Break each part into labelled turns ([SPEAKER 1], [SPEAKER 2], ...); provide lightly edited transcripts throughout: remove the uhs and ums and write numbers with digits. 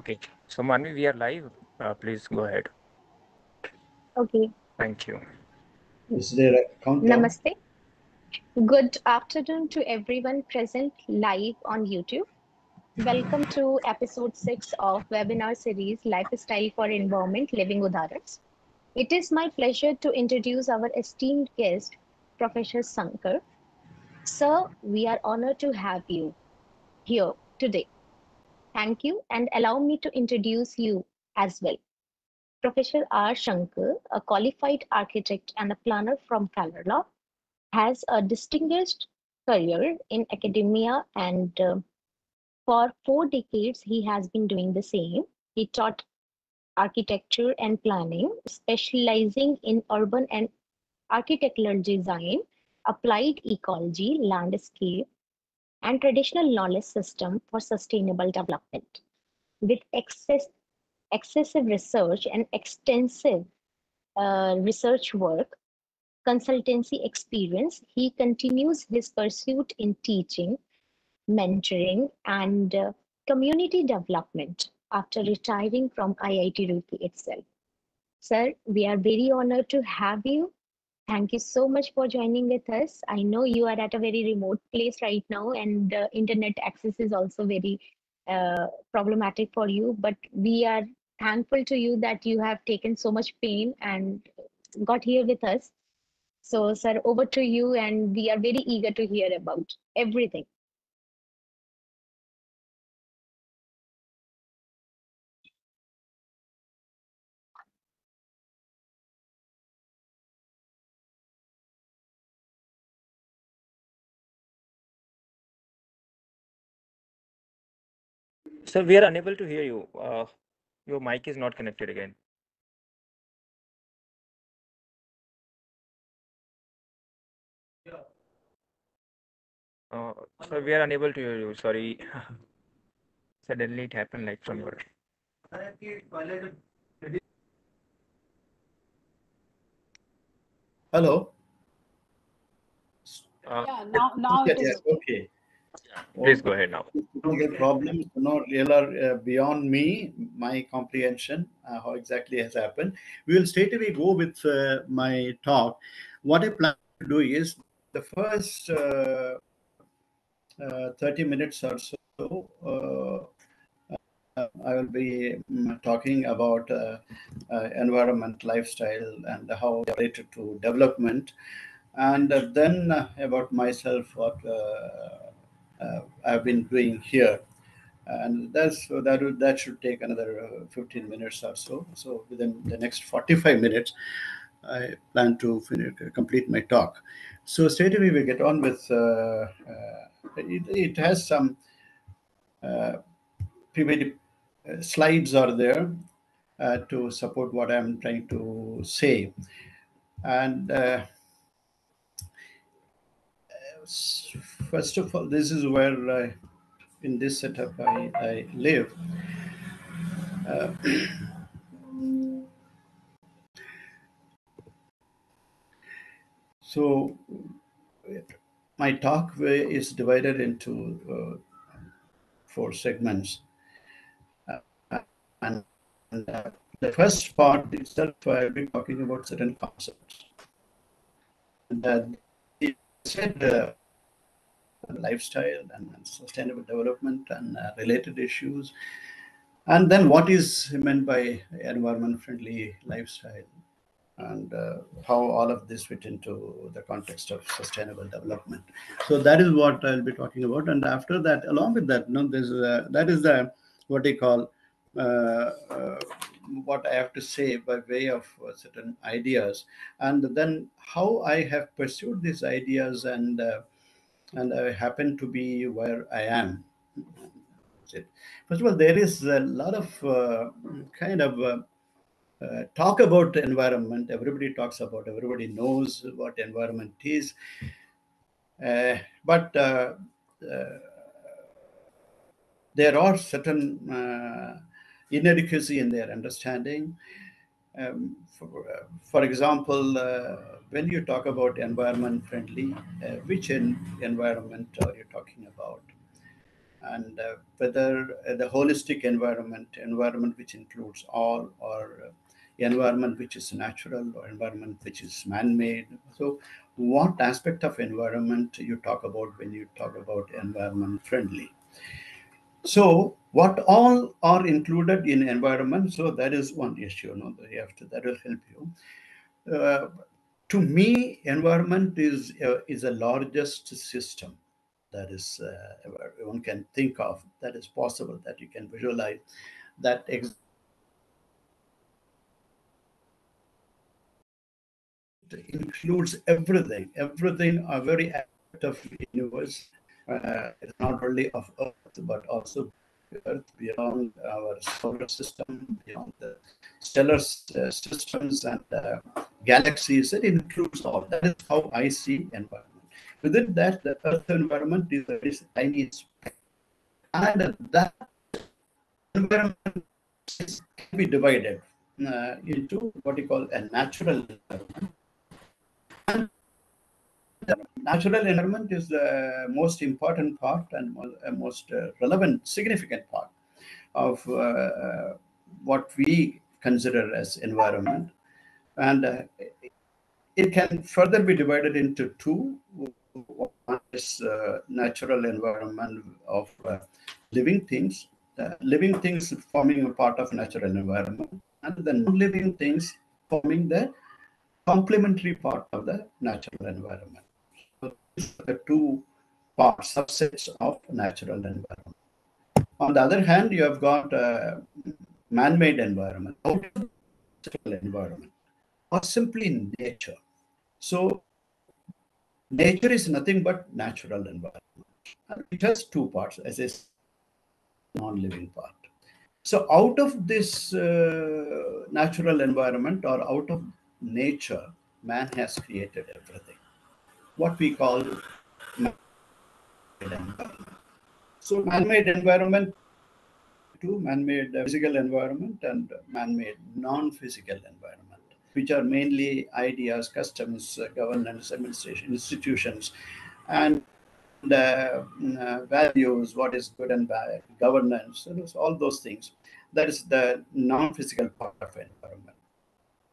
[SPEAKER 1] Okay. So, Manvi, we are live. Please go ahead.
[SPEAKER 2] Okay.
[SPEAKER 1] Thank you.
[SPEAKER 3] Is there a countdown?
[SPEAKER 2] Namaste. Good afternoon to everyone present live on YouTube. Welcome to episode 6 of webinar series Lifestyle for Environment Living Udaharans. It is my pleasure to introduce our esteemed guest, Professor Sankar. Sir, we are honored to have you here today. Thank you and allow me to introduce you as well. Professor R. Shankar, a qualified architect and a planner from Kerala, has a distinguished career in academia and for 4 decades he has been doing the same. He taught architecture and planning, specializing in urban and architectural design, applied ecology, landscape, and traditional knowledge system for sustainable development. With excessive research and extensive research work, consultancy experience, he continues his pursuit in teaching, mentoring, and community development after retiring from IIT Roorkee itself. Sir, we are very honored to have you. Thank you so much for joining with us. I know you are at a very remote place right now, and internet access is also very problematic for you. But we are thankful to you that you have taken so much pain and got here with us. So, sir, over to you, and we are very eager to hear about everything.
[SPEAKER 1] Sir, we are unable to hear you. Your mic is not connected again. Uh, Sir, we are unable to hear you. Sorry. Suddenly it happened like from your.
[SPEAKER 3] Hello?
[SPEAKER 4] Yeah, now it
[SPEAKER 3] Yeah,
[SPEAKER 4] is okay.
[SPEAKER 3] okay.
[SPEAKER 1] Please go ahead now.
[SPEAKER 3] Technical problems, really are beyond me, my comprehension, how exactly has happened. We will straight away go with my talk. What I plan to do is the first 30 minutes or so, I will be talking about environment, lifestyle, and how they are related to development, and then about myself, what I've been doing here, and that should take another 15 minutes or so. So within the next 45 minutes, I plan to complete my talk. So straight away we get on with. It has some PPT slides are there to support what I'm trying to say. And first of all, this is where in this setup I live. Uh, so my talk is divided into 4 segments. And the first part itself, I'll be talking about certain concepts. And it said lifestyle and sustainable development and related issues. And then what is meant by environment-friendly lifestyle, and how all of this fit into the context of sustainable development. So that is what I'll be talking about. And after that, along with that, that is the what they call uh, uh, what I have to say by way of certain ideas, and then how I have pursued these ideas, and I happen to be where I am. That's it. First of all, there is a lot of kind of talk about environment. Everybody talks about. Everybody knows what environment is, but uh, there are certain inadequacy in their understanding. For example, when you talk about environment friendly, which environment are you talking about? and whether the holistic environment which includes all, or environment which is natural, or environment which is man-made. So what aspect of environment you talk about when you talk about environment friendly? So what all are included in environment? So that is one issue. No, that you have to, that will help you. To me, environment is the largest system that is one can think of, that is possible, that you can visualize, that includes everything, a very aspect of universe. It's not only of Earth, but also Earth, beyond our solar system, beyond the stellar systems and galaxies. It includes all. That is how I see environment. Within that, the Earth environment is a very tiny speck, and that environment can be divided into what you call a natural environment. Natural environment is the most important part and most relevant, significant part of what we consider as environment. And it can further be divided into two. One is natural environment of living things forming a part of natural environment, and the non-living things forming the complementary part of the natural environment. So these are the two parts, subsets of natural environment. On the other hand, you have got man-made environment, natural environment, or simply nature. So nature is nothing but natural environment. And it has two parts, as a non-living part. So out of this natural environment, or out of nature, man has created everything, what we call man-made environment. So man-made environment, to man-made physical environment and man-made non-physical environment, which are mainly ideas, customs, governance, administration, institutions, and values, what is good and bad, governance, all those things. That is the non-physical part of environment.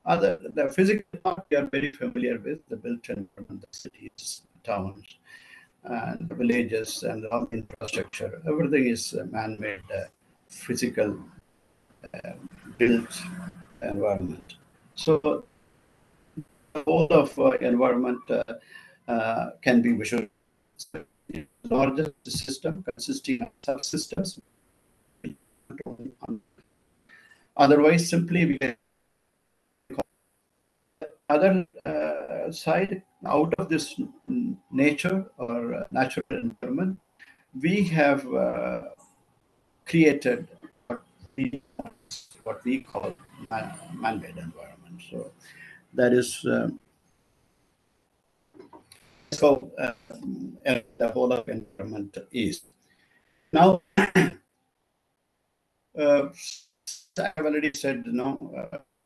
[SPEAKER 3] The physical part we are very familiar with, the built environment, the cities, towns, and the villages, and the infrastructure. Everything is man-made, physical, built environment. So the whole of environment can be visualized. Largest system consisting of subsystems. Otherwise, simply we can other side, out of this nature or natural environment, we have created what we call man-made environment. So that is so the whole of environment is. Now, I have already said,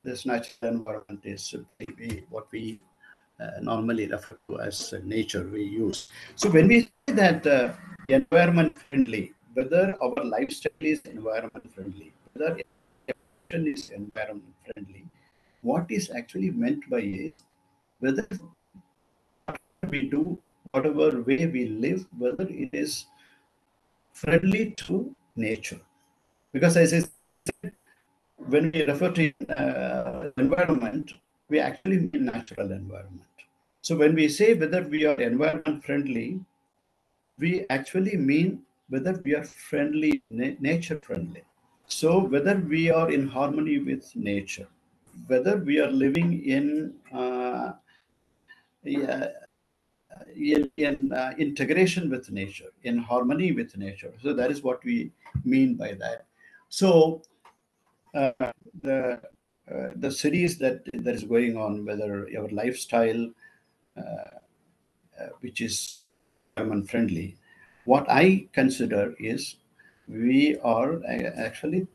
[SPEAKER 3] this natural environment is simply what we normally refer to as nature we use. So when we say that environment friendly, whether our lifestyle is environment friendly, whether education is environment friendly, what is actually meant by it, whether we do, whatever way we live, whether it is friendly to nature. Because as I said, when we refer to environment, we actually mean natural environment. So when we say whether we are environment friendly, we actually mean whether we are friendly, nature friendly. So whether we are in harmony with nature, whether we are living yeah, in integration with nature, in harmony with nature. So that is what we mean by that. So uh, the the series that is going on, whether your lifestyle, which is environment friendly, what I consider is we are actually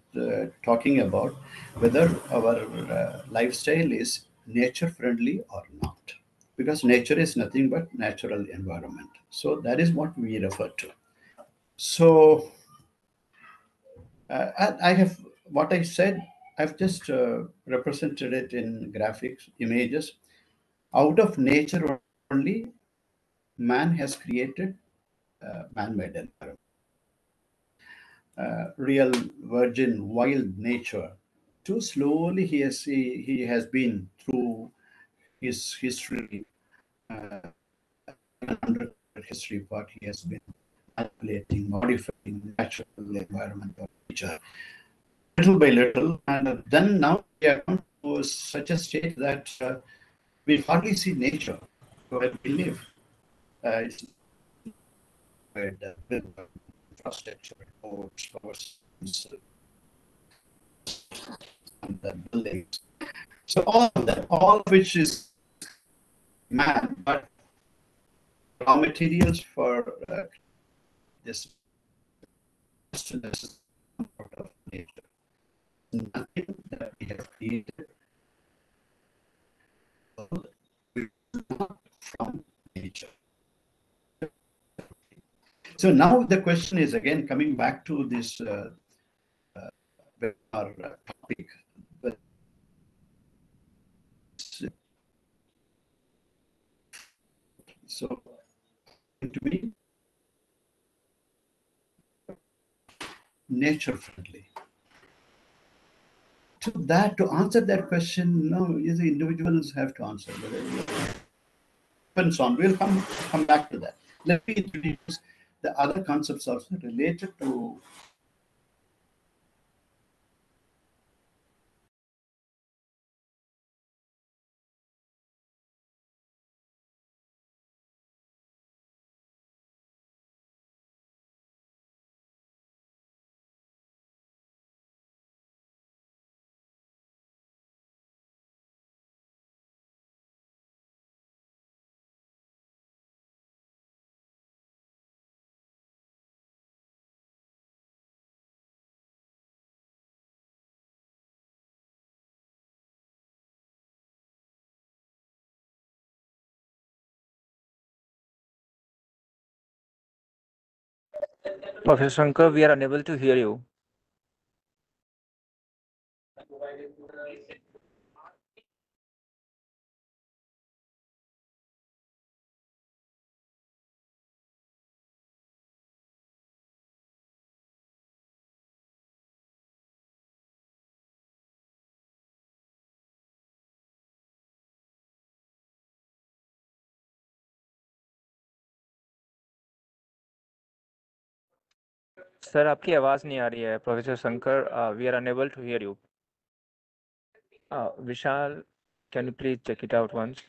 [SPEAKER 3] talking about whether our lifestyle is nature friendly or not, because nature is nothing but natural environment. So that is what we refer to. So And I have what I said. I've just represented it in graphics, images. Out of nature only, man has created man-made environment, real virgin wild nature. Too slowly he has been through his history, unrecorded history, what he has been manipulating, modifying natural environment or nature, little by little, and then now we have come to such a state that we hardly see nature where we live. It's with infrastructure, roads, power systems, and the buildings. So all of that, all of which is man, but raw materials for this sustenance out of nature. Nothing that we have created from nature. So now the question is again coming back to this our topic. But so to be nature friendly. To answer that question, no, the individuals have to answer. Depends on. We'll come back to that. Let me introduce the other concepts also related to
[SPEAKER 1] Professor Shankar, we are unable to hear you. Sir आपकी आवाज नहीं आ रही है professor Shankar we are unable to hear you Vishal can you please check it out once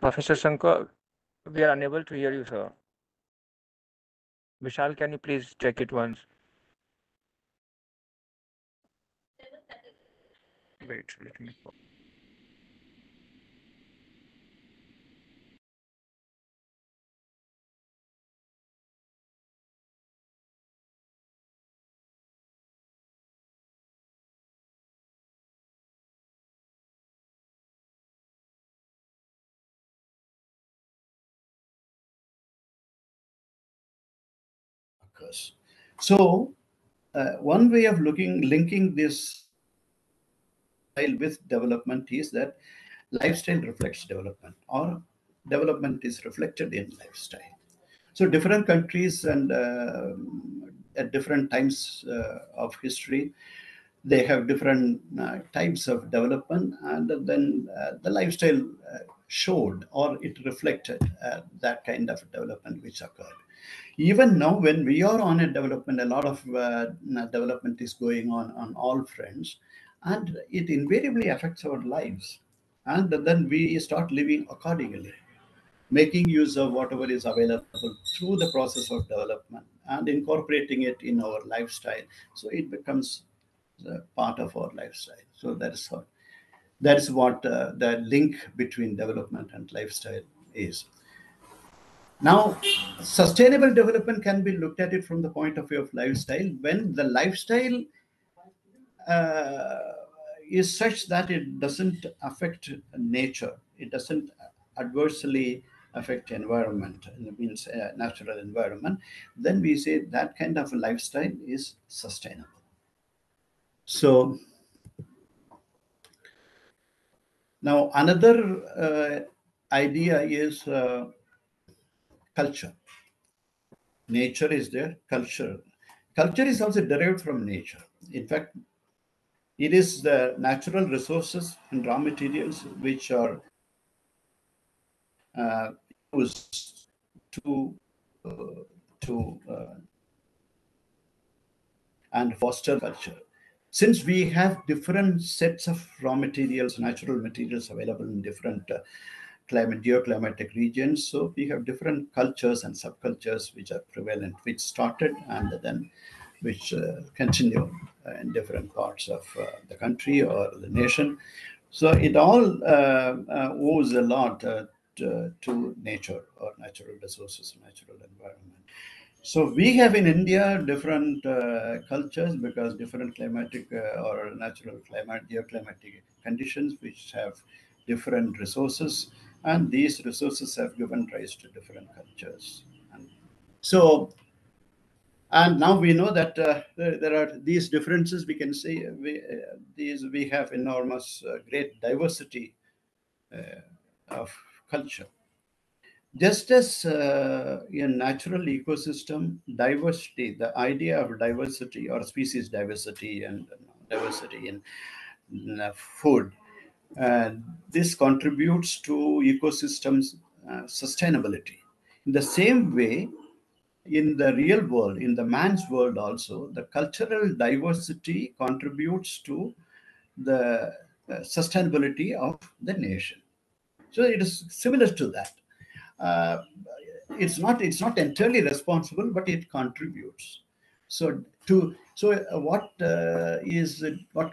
[SPEAKER 1] professor Shankar we are unable to hear you sir Vishal can you please check it once wait let me
[SPEAKER 3] occurs. So one way of linking this style with development is that lifestyle reflects development, or development is reflected in lifestyle. So different countries and at different times of history, they have different types of development, and then the lifestyle showed, or it reflected that kind of development which occurred. Even now, when we are on a development, a lot of development is going on all fronts, and it invariably affects our lives. And then we start living accordingly, making use of whatever is available through the process of development and incorporating it in our lifestyle. So it becomes part of our lifestyle. So that is what the link between development and lifestyle is. Now, sustainable development can be looked at it from the point of view of lifestyle. When the lifestyle uh, is such that it doesn't affect nature, it doesn't adversely affect environment, it means natural environment, then we say that kind of a lifestyle is sustainable. So now another idea is culture. Nature is there, culture is also derived from nature. In fact, it is the natural resources and raw materials which are used to and foster culture. Since we have different sets of raw materials, natural materials available in different geoclimatic regions, so we have different cultures and subcultures which are prevalent, which started and then which continue in different parts of the country or the nation. So it all owes a lot to nature or natural resources, natural environment. So we have in India different cultures because different climatic or natural climate, geoclimatic conditions which have different resources, and these resources have given rise to different cultures. And so, and now we know that there are these differences. We can say we have enormous, great diversity of culture. Just as in natural ecosystem, diversity, the idea of diversity or species diversity and diversity in food, uh, this contributes to ecosystems sustainability. In the same way, in the real world, in the man's world also, the cultural diversity contributes to the sustainability of the nation. So it is similar to that. Uh, it's not entirely responsible, but it contributes. What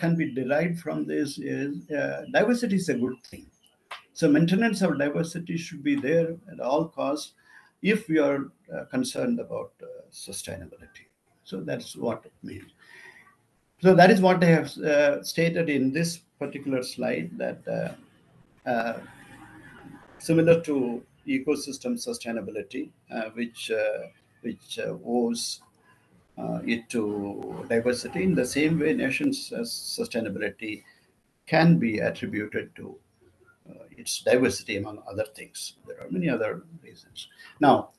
[SPEAKER 3] can be derived from this is diversity is a good thing. So maintenance of diversity should be there at all costs if we are concerned about sustainability. So that's what it means. So that is what I have stated in this particular slide, that similar to ecosystem sustainability, which owes it to diversity. In the same way, nations' sustainability can be attributed to its diversity, among other things. There are many other reasons. Now,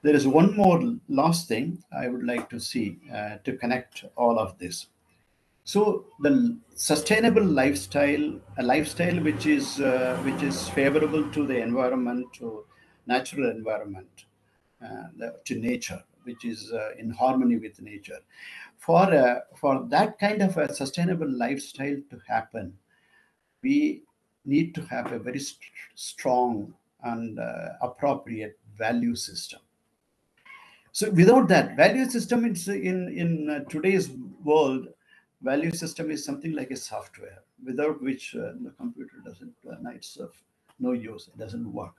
[SPEAKER 3] there is one more last thing I would like to see to connect all of this. So the sustainable lifestyle, a lifestyle which is favorable to the environment, to natural environment, to nature, which is in harmony with nature. For that kind of a sustainable lifestyle to happen, we need to have a very strong and appropriate value system. So without that value system, it's in today's world, value system is something like a software without which the computer doesn't. It's of no use. It doesn't work.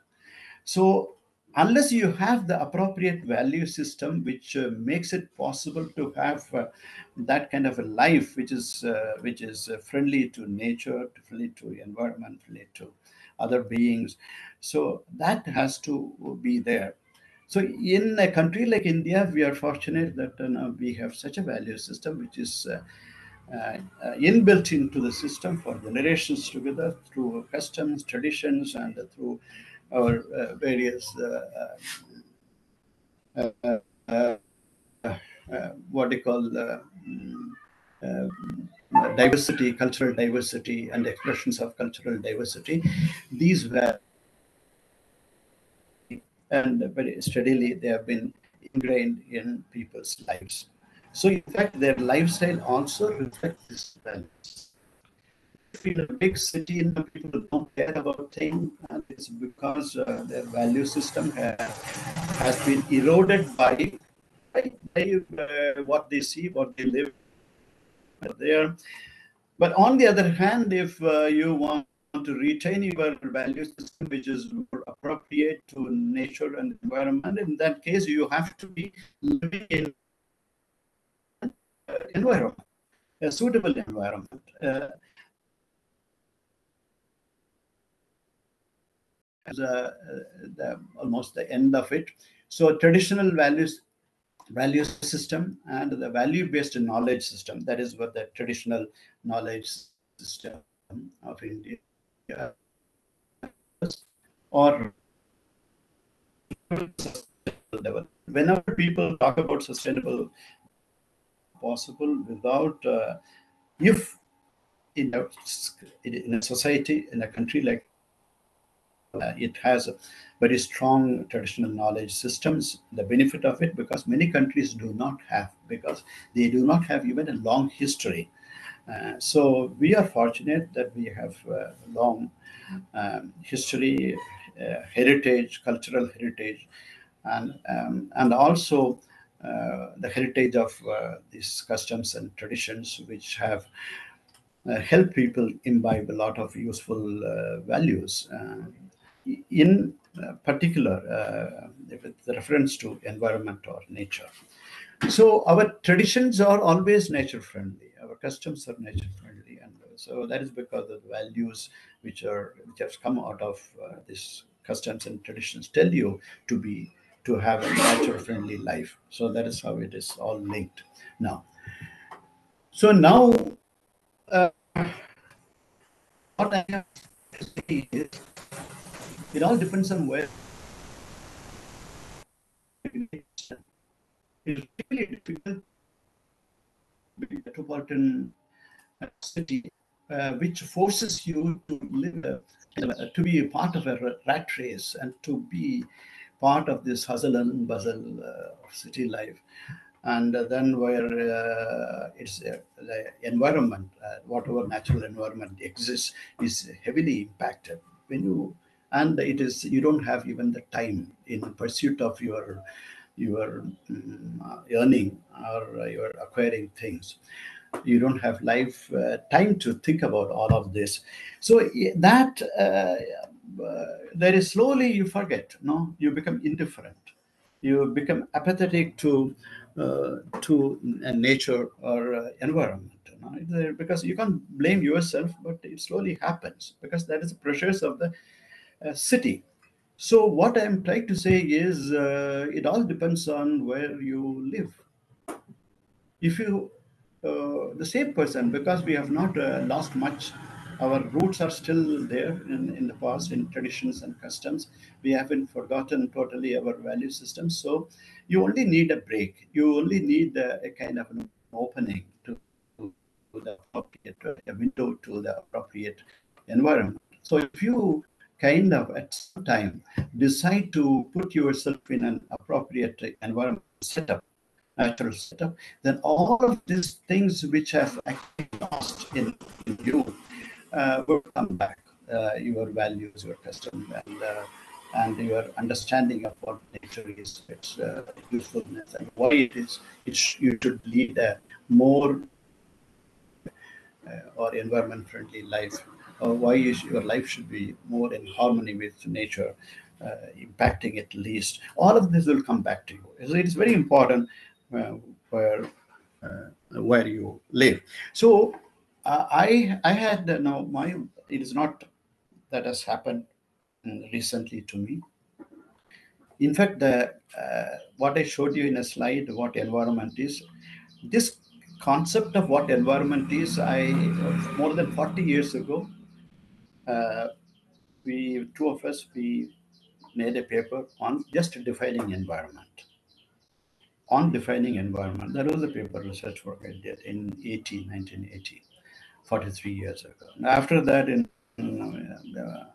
[SPEAKER 3] So unless you have the appropriate value system, which makes it possible to have that kind of a life, which is friendly to nature, friendly to environment, friendly to other beings, so that has to be there. So in a country like India, we are fortunate that we have such a value system which is inbuilt into the system for generations together through customs, traditions, and through our various what they call diversity, cultural diversity, and expressions of cultural diversity. These were, and very steadily they have been ingrained in people's lives. So in fact, their lifestyle also reflects this values. If in a big city, people don't care about things, and it's because their value system has been eroded by what they see, what they live there. But on the other hand, if you want to retain your value system, which is more appropriate to nature and environment, in that case, you have to be living in environment, a suitable environment. Almost the end of it. So traditional value system and the value-based knowledge system, that is what the traditional knowledge system of India, or whenever people talk about sustainable possible without if in a society, in a country like it has a very strong traditional knowledge systems, the benefit of it, because many countries do not have, because they do not have even a long history. So we are fortunate that we have long history, heritage, cultural heritage, and also the heritage of these customs and traditions, which have helped people imbibe a lot of useful values. In particular, with reference to environment or nature. So our traditions are always nature friendly. Our customs are nature friendly, and so that is because of the values which have come out of these customs and traditions tell you to have a nature friendly life. So that is how it is all linked now. So now, what I have to say is, it all depends on where. It's really difficult metropolitan city, which forces you to live, to be a part of a rat race and to be part of this hustle and bustle of city life. And then where it's the environment, whatever natural environment exists, is heavily impacted. When you and it is you don't have even the time in pursuit of your earning or your acquiring things. You don't have life time to think about all of this. So that there is slowly you forget. No, you become indifferent. You become apathetic to nature or environment. Because you can't blame yourself, but it slowly happens because that is the pressures of the city. So what I'm trying to say is, it all depends on where you live. If you the same person, because we have not lost much, our roots are still there in the past, in traditions and customs. We haven't forgotten totally our value system. So you only need a break, you only need a kind of an opening to the appropriate, a window to the appropriate environment. So if you kind of at some time decide to put yourself in an appropriate environment setup, natural setup, then all of these things which have actually lost in you will come back. Your values, your custom, and your understanding of what nature is, its usefulness, and why it is. You should lead a more or environment friendly life, or why your life should be more in harmony with nature, impacting it least. All of this will come back to you. So it is very important uh, where where you live. So I had now my it is not that has happened recently to me. In fact, the what I showed you in a slide, what environment is, this concept of what environment is, I more than 40 years ago, uh, we two of us we made a paper on just defining environment. On defining environment, that was a paper research work I did in 1980. 43 years ago. After that, in the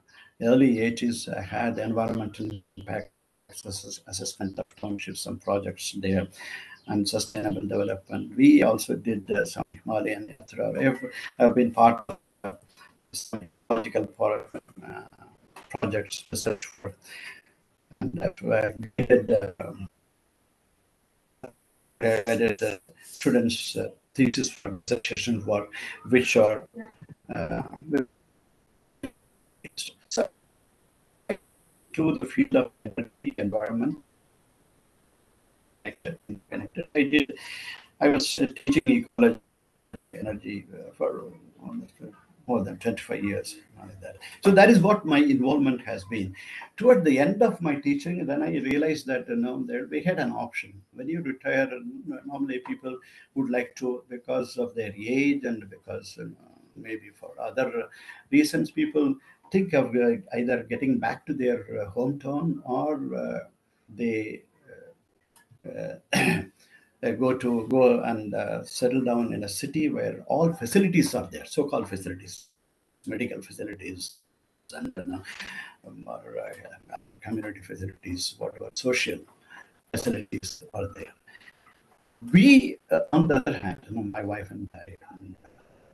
[SPEAKER 3] early 80s, I had environmental impact assessment of townships, some projects there, and sustainable development. We also did some Himalayan Yatra. I've been part of some ecological projects, research work, and I've guided students' thesis for dissertation work, which are uh, so to the field of energy, environment, connected. I was teaching ecology, energy for almost more than 25 years. Like that. So that is what my involvement has been. Toward the end of my teaching, then I realized that we had an option. When you retire, normally people would like to, because of their age and because maybe for other reasons, people think of either getting back to their hometown or they go and settle down in a city where all facilities are there, so-called facilities, medical facilities, and or community facilities, whatever social facilities are there. We, on the other hand, my wife and I,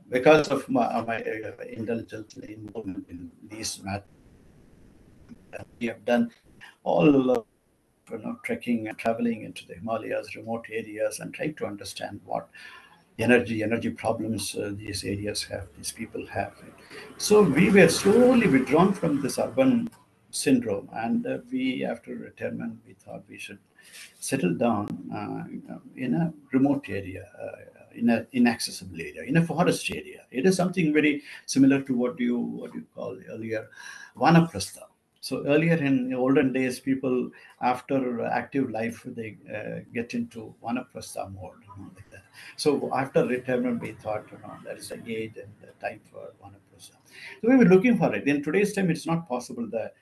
[SPEAKER 3] because of my intelligent involvement in these matters, we have done all trekking and traveling into the Himalayas, remote areas, and trying to understand what energy problems these areas have, these people have. So we were slowly withdrawn from this urban syndrome, and we, after retirement, we thought we should settle down in a remote area, in an inaccessible area, in a forest area. It is something very similar to what you call earlier vanaprastha. So earlier in the olden days, people after active life they get into vanaprastha mode, like that. So after retirement, we thought, there is a age and the time for vanaprastha. So we were looking for it. In today's time, it's not possible. The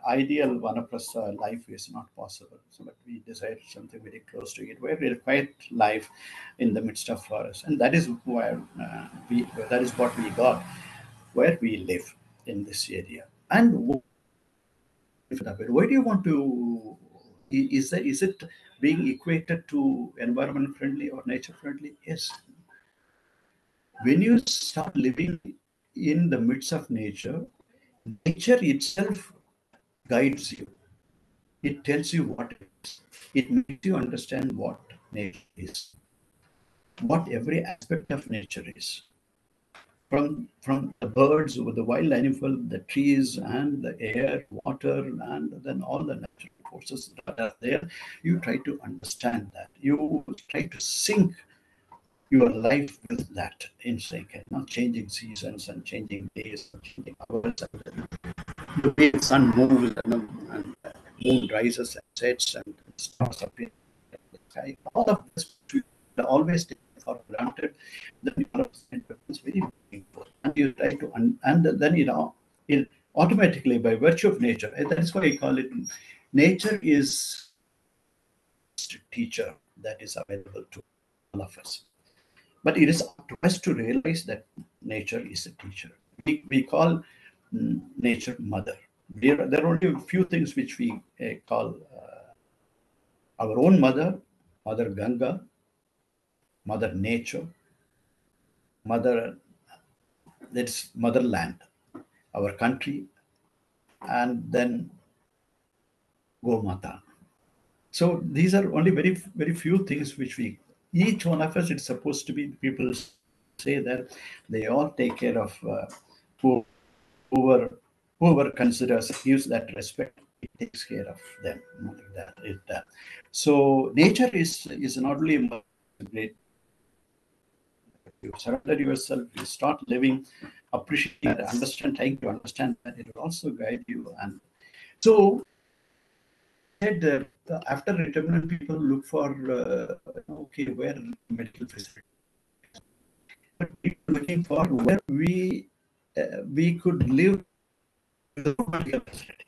[SPEAKER 3] ideal vanaprastha life is not possible. So, but we decided something very close to it, where we quiet life in the midst of forest, and that is where that is what we got, where we live in this area. And why do you want to? Is it being equated to environment friendly or nature friendly? Yes. When you start living in the midst of nature, nature itself guides you. It tells you what it is. It makes you understand what nature is, what every aspect of nature is. From the birds, the wild animal, the trees, and the air, water, and then all the natural forces that are there, you try to understand that. You try to sync your life with that in sync, and not changing seasons and changing days and changing hours. And the way the sun moves and moon rises and sets and stars appear in the sky. All of this we always take for granted. Then you understand becomes very meaningful, and you try to and then it automatically by virtue of nature. And that is why I call it nature is teacher that is available to all of us. But it is up to us to realize that nature is a teacher. We call nature mother. There are only a few things which we call our own mother, Mother Ganga, Mother Nature, Mother, that's motherland, our country, and then Gomata. So these are only very few things which we, each one of us, it's supposed to be, people say that they all take care of whoever considers, gives that respect, it takes care of them. Like that. So nature is not only a great, you surrender yourself, you start living, appreciating, trying to understand that, it will also guide you. And so after retirement, people look for okay, where medical facility, but people looking for where we could live without medical facility.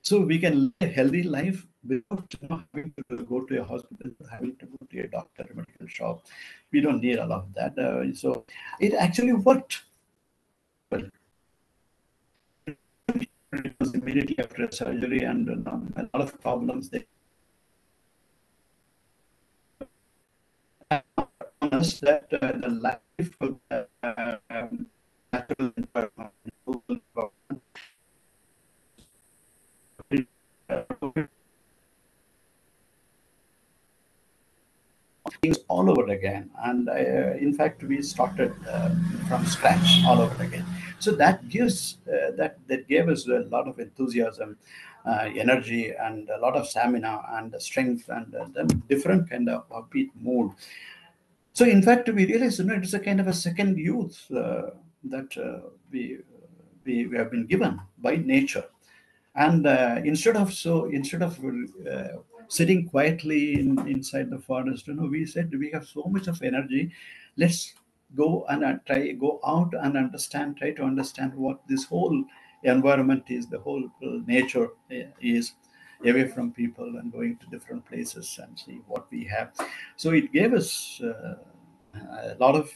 [SPEAKER 3] So we can live a healthy life without having to go to a hospital, having to go to a doctor, a medical shop, We don't need a lot of that. So it actually worked. Well, it was immediately after surgery, and a lot of problems they us that the life of natural environment things all over again. And in fact, we started from scratch all over again. So that gives that gave us a lot of enthusiasm, energy, and a lot of stamina and strength, and then different kind of upbeat mood. So in fact, we realized, it's a kind of a second youth that we have been given by nature. And instead of sitting quietly inside the forest, we said we have so much of energy. Let's go and go out and try to understand what this whole environment is, the whole nature is, away from people, and going to different places and see what we have. So it gave us a lot of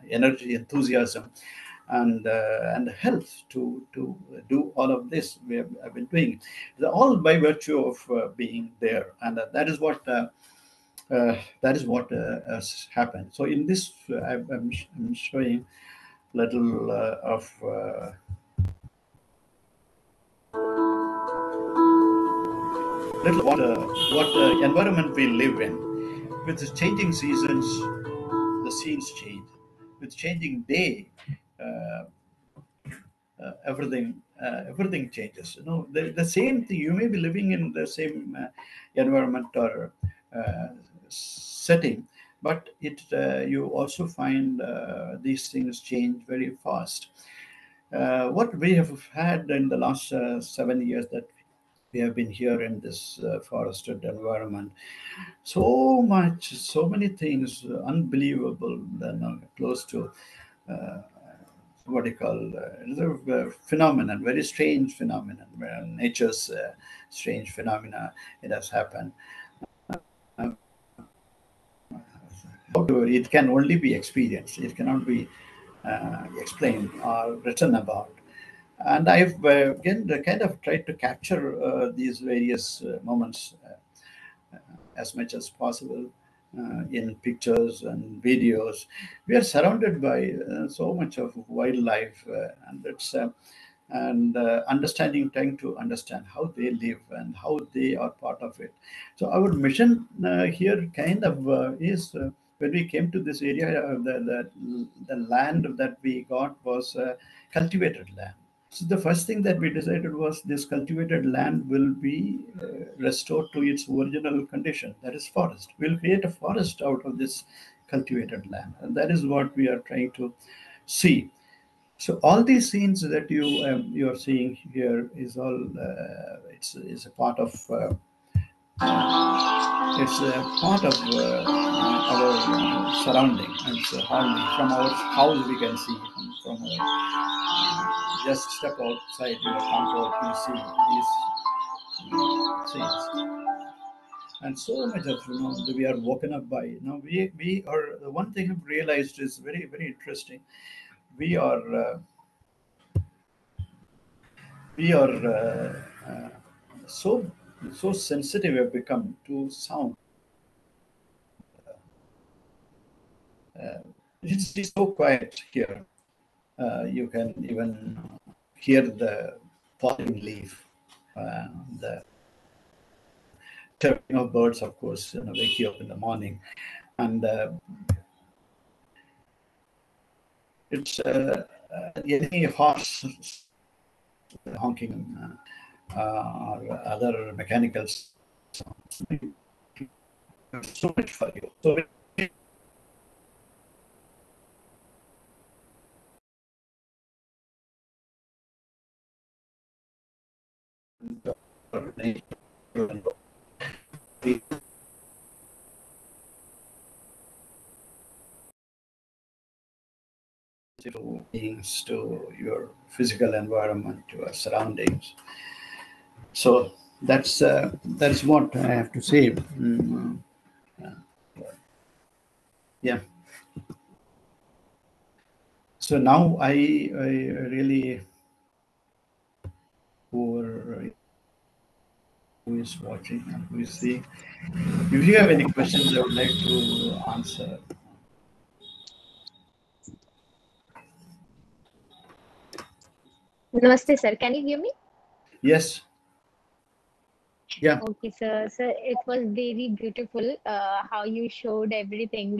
[SPEAKER 3] energy, enthusiasm, and health to do all of this. I've been doing all by virtue of being there, and that is what has happened. So in this, I'm showing little of little what environment we live in. With the changing seasons, the scenes change. With changing day, uh, everything changes. The same thing. You may be living in the same environment or setting, but you also find these things change very fast. What we have had in the last 7 years that we have been here in this forested environment, so many things, unbelievable, close to uh, what do you call phenomenon, very strange phenomenon, where nature's strange phenomena, it has happened. It can only be experienced. It cannot be explained or written about. And I've again kind of tried to capture these various moments as much as possible in pictures and videos. We are surrounded by so much of wildlife, and understanding, trying to understand how they live and how they are part of it. So our mission here kind of is when we came to this area, the land that we got was cultivated land. So the first thing that we decided was this cultivated land will be restored to its original condition, that is forest. We'll create a forest out of this cultivated land, and that is what we are trying to see. So all these scenes that you are seeing here is all it's a part of our surrounding. It's hardly from our house we can see, from our just step outside your comfort, you see these scenes. And so much of we are woken up by. We are, the one thing I've realized is very very interesting. We are we are so sensitive have become to sound. It's so quiet here. You can even hear the falling leaf, the chirping of birds, of course, wake you up in the morning. And it's any horse honking or other mechanical sounds. So much for you. So to beings, to your physical environment, to your surroundings. So that's what I have to say. Yeah. So now I really, who is watching and who is seeing, if you have any questions, I would like to answer.
[SPEAKER 2] Namaste, sir. Can you hear me?
[SPEAKER 3] Yes. Yeah.
[SPEAKER 2] Okay, sir. So it was very beautiful how you showed everything,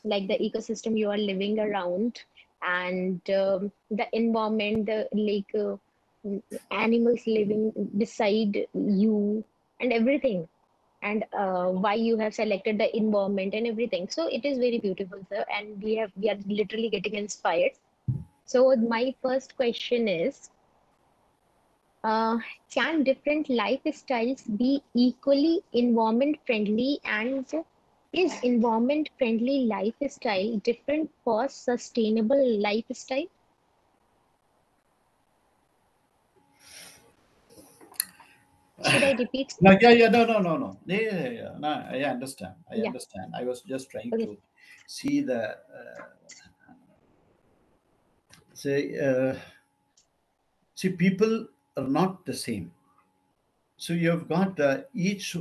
[SPEAKER 2] like the ecosystem you are living around and the environment, animals living beside you and everything, and why you have selected the environment and everything. So it is very beautiful, sir, and we are literally getting inspired. So my first question is, uh, can different lifestyles be equally environment friendly, and is environment friendly lifestyle different for sustainable lifestyle? Should I repeat?
[SPEAKER 3] No, yeah. No. Yeah. No, I understand. I
[SPEAKER 2] Yeah.
[SPEAKER 3] understand. I was just trying
[SPEAKER 2] Okay.
[SPEAKER 3] to see the say. See, people are not the same. So you have got each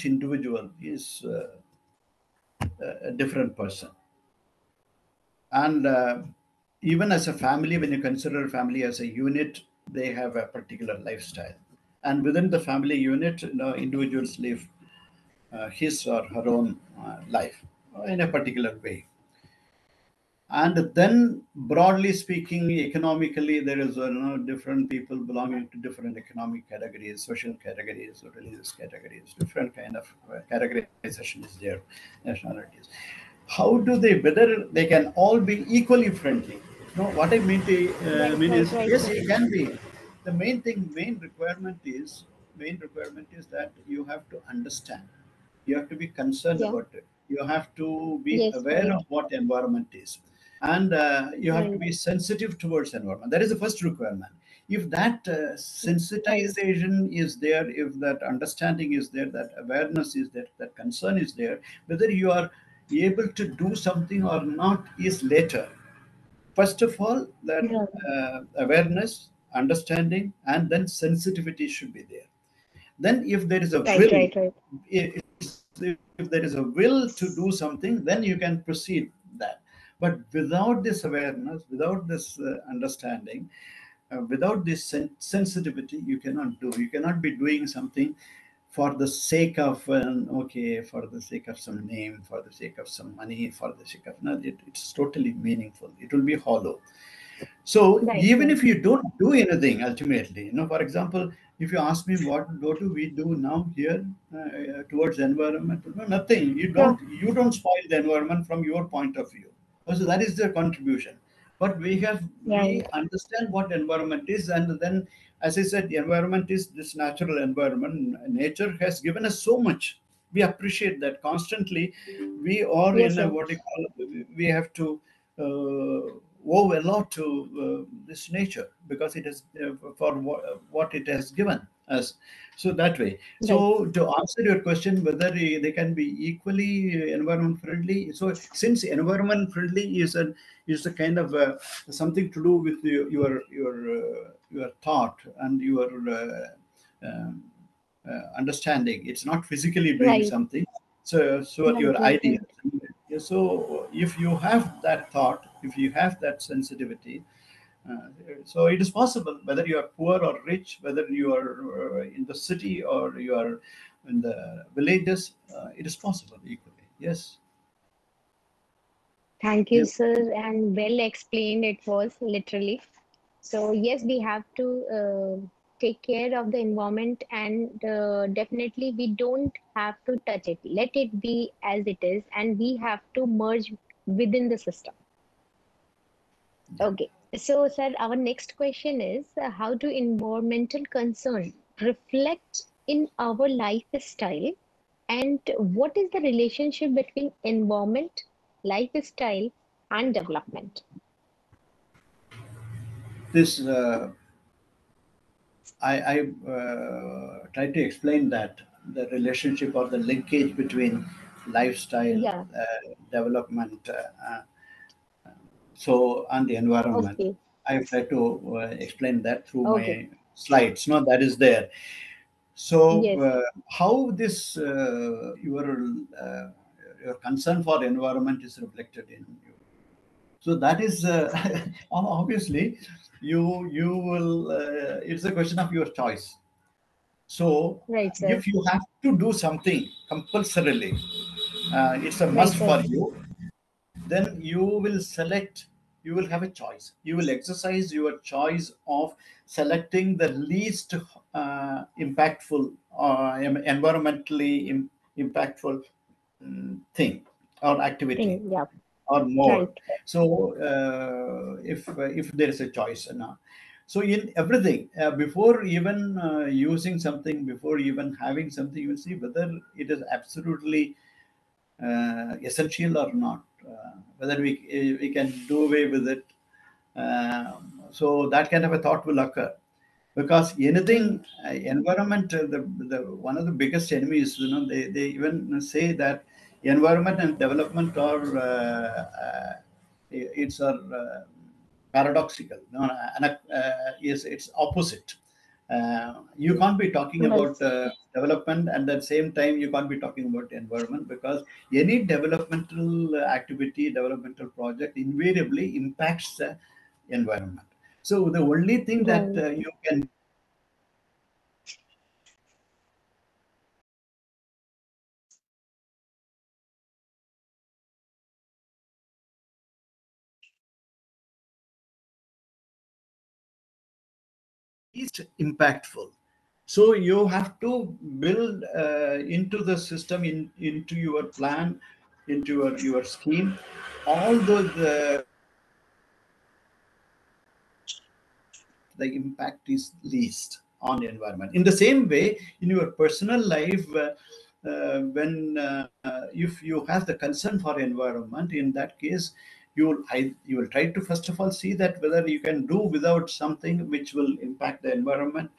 [SPEAKER 3] individual is a different person, and even as a family, when you consider family as a unit, they have a particular lifestyle, and within the family unit, individuals live his or her own life in a particular way. And then, broadly speaking, economically, there is different people belonging to different economic categories, social categories, or religious categories. Different kind of categorization is there, nationalities. How do they? Whether they can all be equally friendly? No, what I
[SPEAKER 2] Right,
[SPEAKER 3] mean
[SPEAKER 2] right,
[SPEAKER 3] is,
[SPEAKER 2] right,
[SPEAKER 3] yes,
[SPEAKER 2] sir.
[SPEAKER 3] it can be. The main requirement is that you have to understand. You have to be concerned
[SPEAKER 2] Yeah.
[SPEAKER 3] about it. You have to be
[SPEAKER 2] Yes,
[SPEAKER 3] aware
[SPEAKER 2] right,
[SPEAKER 3] of what environment is, and you have to
[SPEAKER 2] right,
[SPEAKER 3] be sensitive towards environment. That is the first requirement. If that
[SPEAKER 2] right,
[SPEAKER 3] sensitization is there, if that understanding is there, that awareness is there, that concern is there, whether you are able to do something or not is later. First of all, that
[SPEAKER 2] right,
[SPEAKER 3] awareness, understanding, and then sensitivity should be there. Then if there is a
[SPEAKER 2] right,
[SPEAKER 3] will,
[SPEAKER 2] right, right,
[SPEAKER 3] if there is a will to do something, then you can proceed that. But without this awareness, without this understanding, without this sensitivity, you cannot do. You cannot be doing something for the sake of okay, for the sake of some name, for the sake of some money, for the sake of no, it's totally meaningful. It will be hollow. So
[SPEAKER 2] right,
[SPEAKER 3] even
[SPEAKER 2] right.
[SPEAKER 3] if you don't do anything, ultimately, for example, if you ask me what do we do now here towards environment, no, nothing.
[SPEAKER 2] Sure.
[SPEAKER 3] You don't spoil the environment from your point of view. So that is the contribution. But
[SPEAKER 2] Right,
[SPEAKER 3] we understand what environment is, and then, as I said, the environment is this natural environment. Nature has given us so much. We appreciate that constantly. We are
[SPEAKER 2] yes,
[SPEAKER 3] in a
[SPEAKER 2] sir.
[SPEAKER 3] what you call, we have to owe a lot to this nature because it is for what it has given us. So that way.
[SPEAKER 2] Right,
[SPEAKER 3] So to answer your question, whether they can be equally environment friendly. So since environment friendly is a kind of something to do with your thought and your understanding. It's not physically doing
[SPEAKER 2] right,
[SPEAKER 3] something. So
[SPEAKER 2] right,
[SPEAKER 3] your
[SPEAKER 2] right,
[SPEAKER 3] idea.
[SPEAKER 2] right.
[SPEAKER 3] Yeah, so if you have that thought, if you have that sensitivity, uh, so it is possible whether you are poor or rich, whether you are in the city or you are in the villages, it is possible equally. Yes.
[SPEAKER 2] Thank you,
[SPEAKER 3] Yes.
[SPEAKER 2] sir, and well explained it was literally. So yes, we have to take care of the environment, and definitely we don't have to touch it. Let it be as it is, and we have to merge within the system.
[SPEAKER 3] Yeah.
[SPEAKER 2] Okay. So, sir, our next question is, how do environmental concern reflect in our lifestyle, and what is the relationship between environment, lifestyle, and development?
[SPEAKER 3] This I try to explain that the relationship or the linkage between lifestyle,
[SPEAKER 2] Yeah.
[SPEAKER 3] development, so and the environment.
[SPEAKER 2] Okay.
[SPEAKER 3] I've tried to explain that through
[SPEAKER 2] Okay.
[SPEAKER 3] my slides. No, that is there. So
[SPEAKER 2] Yes.
[SPEAKER 3] how this uh, your concern for environment is reflected in you. So that is obviously you will. It's a question of your choice. So
[SPEAKER 2] Right, sir.
[SPEAKER 3] if you have to do something compulsorily, it's a
[SPEAKER 2] Right,
[SPEAKER 3] must
[SPEAKER 2] right.
[SPEAKER 3] for you, then you will select, you will have a choice, you will exercise your choice of selecting the least impactful, environmentally impactful thing or activity
[SPEAKER 2] Thing. Yeah.
[SPEAKER 3] or more.
[SPEAKER 2] Right.
[SPEAKER 3] So if there is a choice now, so in everything, before even using something, before even having something, you will see whether it is absolutely essential or not, whether we can do away with it. So that kind of a thought will occur, because
[SPEAKER 2] Mm.
[SPEAKER 3] anything environment, the one of the biggest enemies, they even say that environment and development are it's are paradoxical, yes, it's opposite. You can't be talking
[SPEAKER 2] Right.
[SPEAKER 3] about development and at the same time you can't be talking about environment, because any developmental activity, developmental project invariably impacts the environment. So the only thing that
[SPEAKER 2] Right.
[SPEAKER 3] you can least impactful. So you have to build into the system, into your plan, into your scheme, all the impact is least on the environment. In the same way, in your personal life, when if you have the concern for environment, in that case, you will try to first of all see that whether you can do without something which will impact the environment.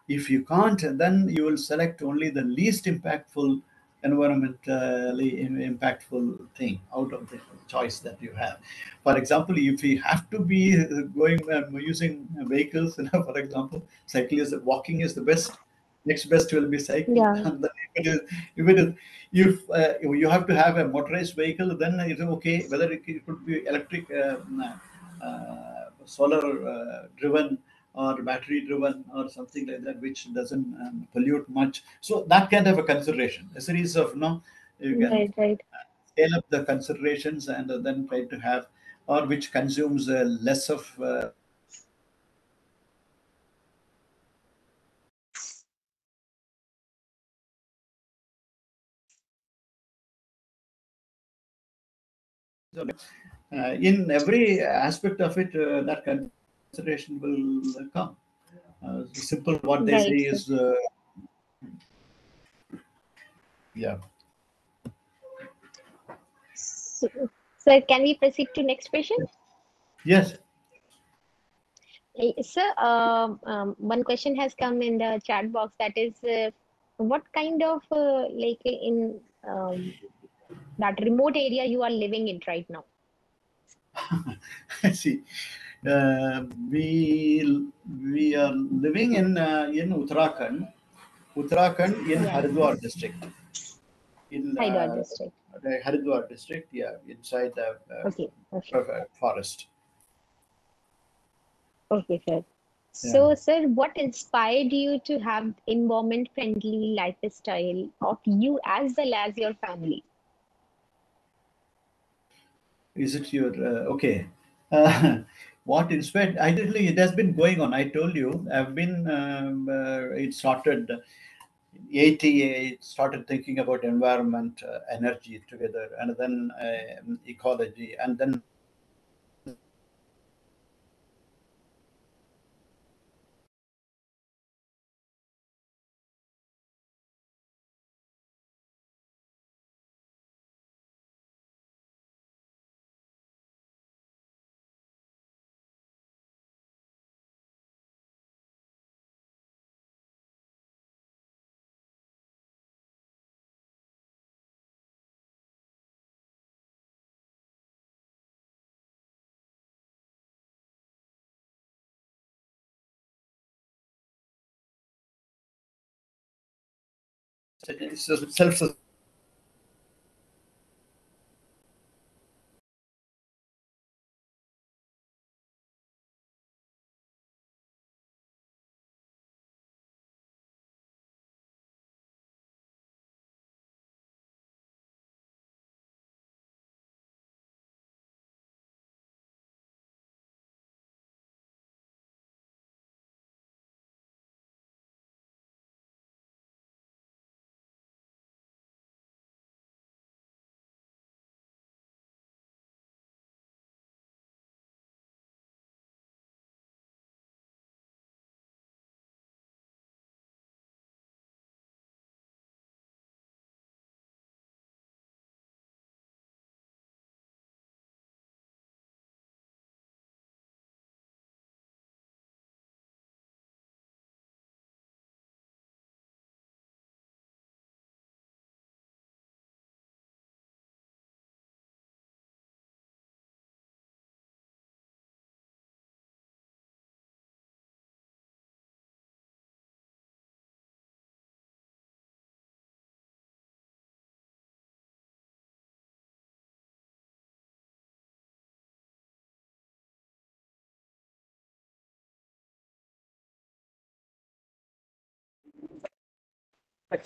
[SPEAKER 3] If you can't, then you will select only the least impactful, environmentally impactful thing out of the choice that you have. For example, if we have to be going using vehicles, for example, cyclists, walking is the best. Next best will be cycle.
[SPEAKER 2] Yeah.
[SPEAKER 3] And then if you have to have a motorized vehicle, then it's okay. Whether it could be electric, solar driven, or battery driven, or something like that, which doesn't pollute much. So that kind of a consideration, a series of you can
[SPEAKER 2] Right. Right.
[SPEAKER 3] scale up the considerations and then try to have, or which consumes less of in every aspect of it, that consideration will come. Simple, what they say
[SPEAKER 2] Right, sir.
[SPEAKER 3] is, yeah.
[SPEAKER 2] So, sir, can we proceed to next question?
[SPEAKER 3] Yes.
[SPEAKER 2] Sir, one question has come in the chat box, that is, what kind of like in that remote area you are living in right now?
[SPEAKER 3] See, uh, we are living in Uttarakhand, in
[SPEAKER 2] Yeah,
[SPEAKER 3] Haridwar district, in
[SPEAKER 2] Haridwar district.
[SPEAKER 3] the Haridwar district, yeah, inside the
[SPEAKER 2] Okay, okay,
[SPEAKER 3] forest.
[SPEAKER 2] okay, sir.
[SPEAKER 3] Yeah.
[SPEAKER 2] So, sir, what inspired you to have environment-friendly lifestyle of you as well as your family?
[SPEAKER 3] Is it your okay? Uh, what inspired? I Actually, it has been going on. I told you, I've been. It started 88. Started thinking about environment, energy together, and then ecology, and then It's a self.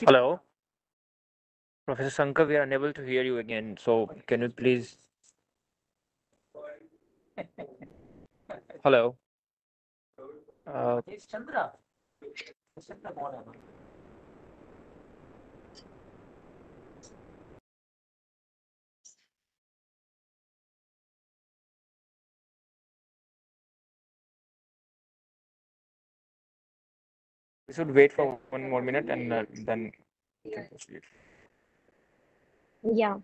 [SPEAKER 1] Hello, Professor Shankar. We are unable to hear you again. So can you please? Hello. Uh, we should wait for 1 more minute and then we can proceed.
[SPEAKER 2] Yeah.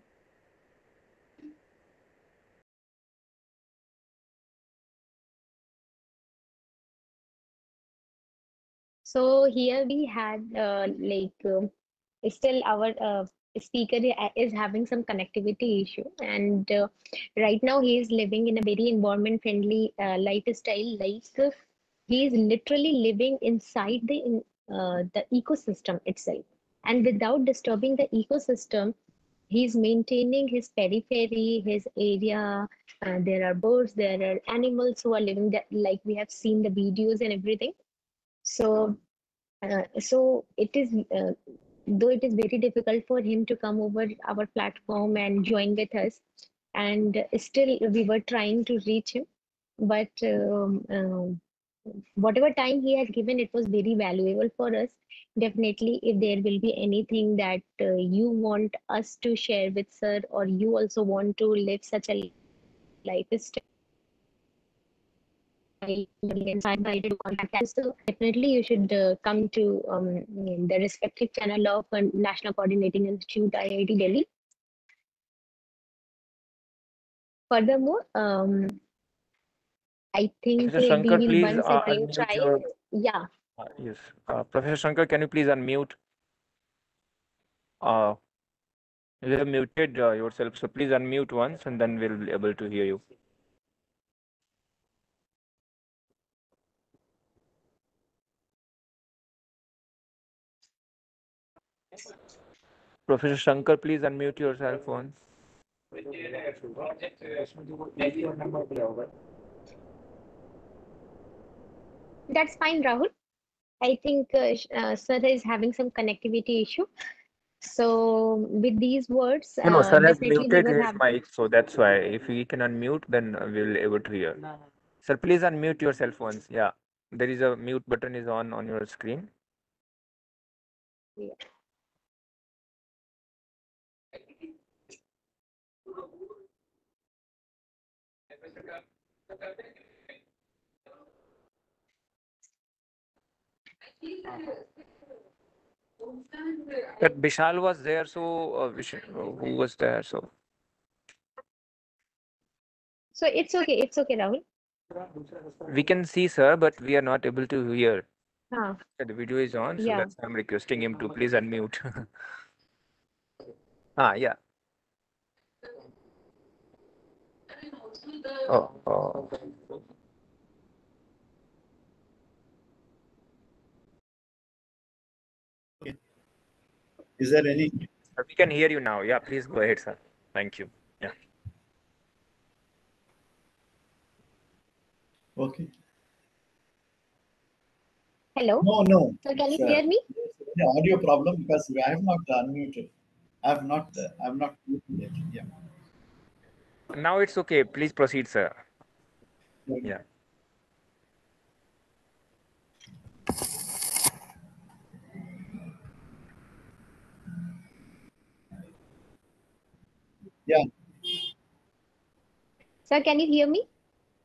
[SPEAKER 2] So here we had still our speaker is having some connectivity issue, and right now he is living in a very environment friendly lifestyle. He is literally living inside the ecosystem itself, and without disturbing the ecosystem, he's maintaining his periphery, his area. There are birds, there are animals who are living that, like we have seen the videos and everything. So it is, though it is very difficult for him to come over our platform and join with us, and still we were trying to reach him, but whatever time he has given, it was very valuable for us. Definitely, if there will be anything that you want us to share with sir, or you also want to live such a lifestyle, invited to contact us. So definitely you should come to the respective channel of National Coordinating Institute, IIT Delhi. Furthermore, I think
[SPEAKER 1] Professor Shankar,
[SPEAKER 2] we will
[SPEAKER 1] please
[SPEAKER 2] once again
[SPEAKER 1] unmute
[SPEAKER 2] try.
[SPEAKER 1] your.
[SPEAKER 2] Yeah,
[SPEAKER 1] Yes. Professor Shankar, can you please unmute? Uh, you have muted yourself, so please unmute once and then we'll be able to hear you. Professor Shankar, please unmute yourself once.
[SPEAKER 2] that's fine, Rahul. I think sir is having some connectivity issue. So with these words,
[SPEAKER 1] No, no, sir has
[SPEAKER 2] definitely we
[SPEAKER 1] muted
[SPEAKER 2] will
[SPEAKER 1] his
[SPEAKER 2] have.
[SPEAKER 1] mic, so that's why. If we can unmute, then we'll able to hear. Sir, please unmute yourself once. Yeah, there is a mute button is on your screen.
[SPEAKER 2] Yeah.
[SPEAKER 1] But Vishal was there, so who was there? So
[SPEAKER 2] So it's okay, Rahul.
[SPEAKER 1] we can see, sir, but we are not able to hear.
[SPEAKER 2] Huh.
[SPEAKER 1] The video is on, so
[SPEAKER 2] Yeah.
[SPEAKER 1] that's why I'm requesting him to please unmute. Yeah. Oh.
[SPEAKER 3] Is there any?
[SPEAKER 1] We can hear you now. Yeah, please go ahead, sir. Thank you. Yeah.
[SPEAKER 3] Okay.
[SPEAKER 2] Hello.
[SPEAKER 3] No, no.
[SPEAKER 2] So can
[SPEAKER 3] It's
[SPEAKER 2] you hear me?
[SPEAKER 3] the audio problem because I have not unmuted. I have not muted it. Yeah.
[SPEAKER 1] Now it's okay. Please proceed, sir. Yeah.
[SPEAKER 3] Yeah.
[SPEAKER 2] Sir, can you hear me?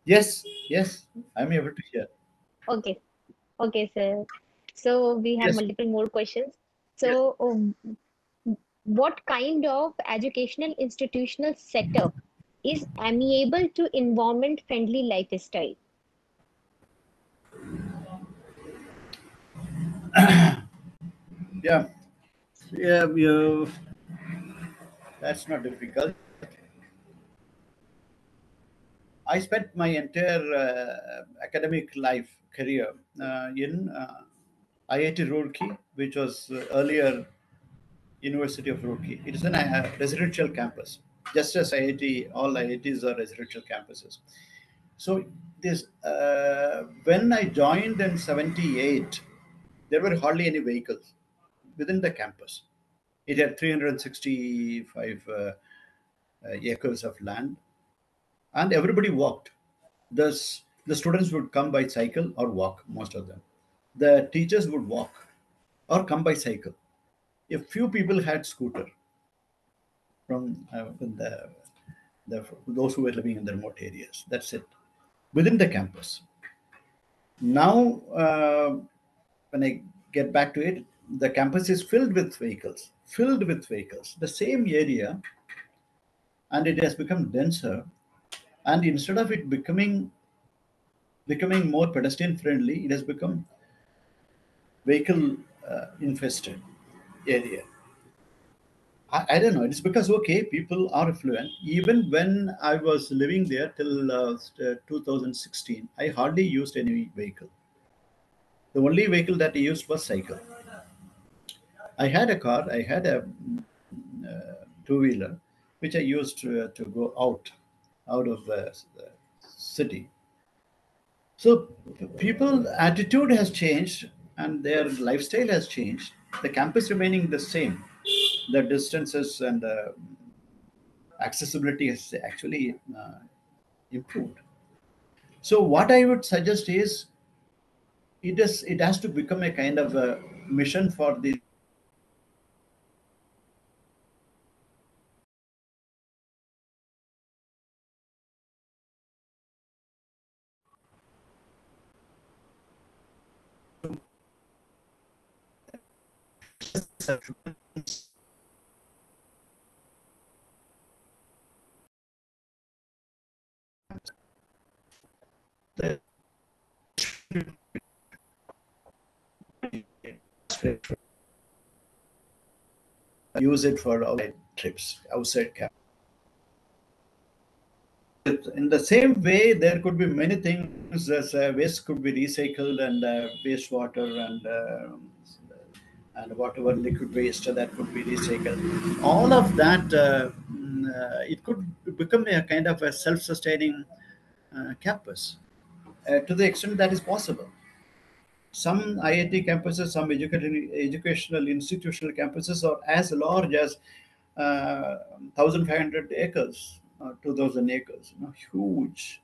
[SPEAKER 3] Yes. Yes. I'm able to hear.
[SPEAKER 2] Okay. Okay, sir. So we have
[SPEAKER 3] Yes.
[SPEAKER 2] multiple more questions.
[SPEAKER 3] Yes.
[SPEAKER 2] So, what kind of educational institutional setup is amiable to environment-friendly lifestyle?
[SPEAKER 3] Yeah. Yeah. You, that's not difficult. I spent my entire academic life career in IIT Roorkee, which was earlier University of Roorkee. It is an residential campus, just as IIT. All IITs are residential campuses. So this when I joined in '78, there were hardly any vehicles within the campus. It had 365 acres of land, and everybody walked. The students would come by cycle or walk, most of them. The teachers would walk or come by cycle. A few people had scooter from those who were living in the remote areas. That's it. Within the campus. Now, when I get back to it, the campus is filled with vehicles. The same area, and it has become denser. And instead of it becoming more pedestrian friendly, it has become vehicle infested area. I don't know. It's because okay, people are affluent. Even when I was living there till 2016, I hardly used any vehicle. The only vehicle that I used was cycle. I had a car. I had a two wheeler, which I used to go out of the city. So people attitude has changed and their lifestyle has changed. The campus remaining the same. The distances and accessibility has actually improved. So what I would suggest is it has to become a kind of a mission for the use it for outside trips, outside camp. In the same way, there could be many things as waste could be recycled and wastewater and whatever liquid waste that could be recycled. All of that, it could become a kind of a self-sustaining campus to the extent that is possible. Some IIT campuses, some educational institutional campuses are as large as 1,500 acres, 2,000 acres, huge.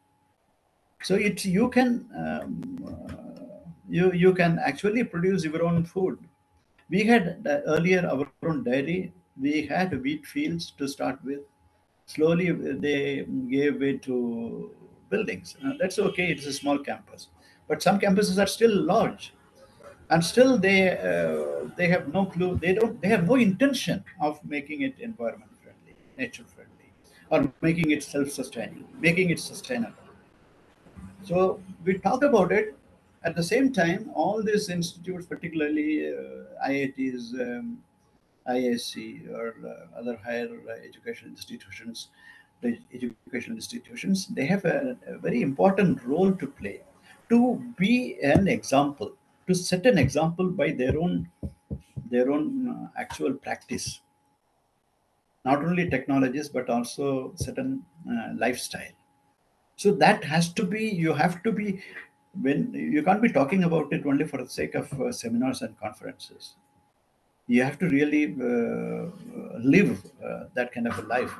[SPEAKER 3] So it you can you can actually produce your own food. We had earlier our own dairy. We had wheat fields to start with. Slowly they gave way to buildings. That's okay. It's a small campus, but some campuses are still large, and still they have no clue. They have no intention of making it environment friendly, nature friendly, or making it self-sustaining, making it sustainable. So we talk about it. At the same time, all these institutes, particularly IITs, ISC, or other higher educational institutions, the educational institutions, they have a very important role to play to be an example, to set an example by their own their own actual practice, not only technologies but also certain lifestyle. So that has to be, you have to be, when you can't be talking about it only for the sake of seminars and conferences. You have to really live that kind of a life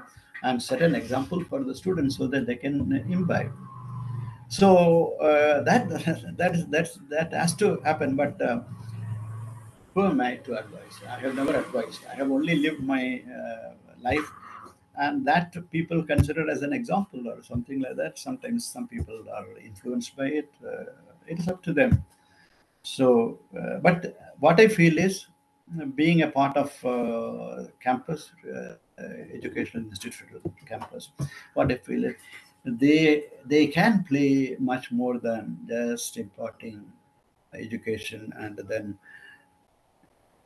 [SPEAKER 3] and set an example for the students so that they can imbibe. So that has to happen. But who am I to advise? I have never advised. I have only lived my life, and that people consider as an example or something like that. Sometimes some people are influenced by it. It is up to them. So, but what I feel is being a part of campus, educational institutional campus, what I feel is they can play much more than just imparting education and then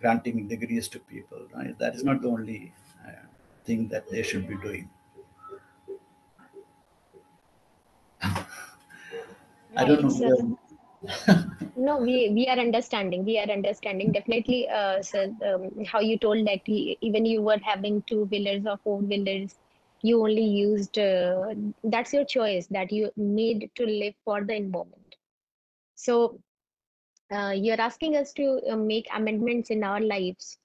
[SPEAKER 3] granting degrees to people. Right? That is not the only thing that they should be doing. I don't
[SPEAKER 2] Right.
[SPEAKER 3] know
[SPEAKER 2] So
[SPEAKER 3] whether.
[SPEAKER 2] no, we are understanding. We are understanding. Definitely, sir, how you told that even you were having two-wheelers or four-wheelers, you only used, that's your choice that you made to live for the environment. So you're asking us to make amendments in our lives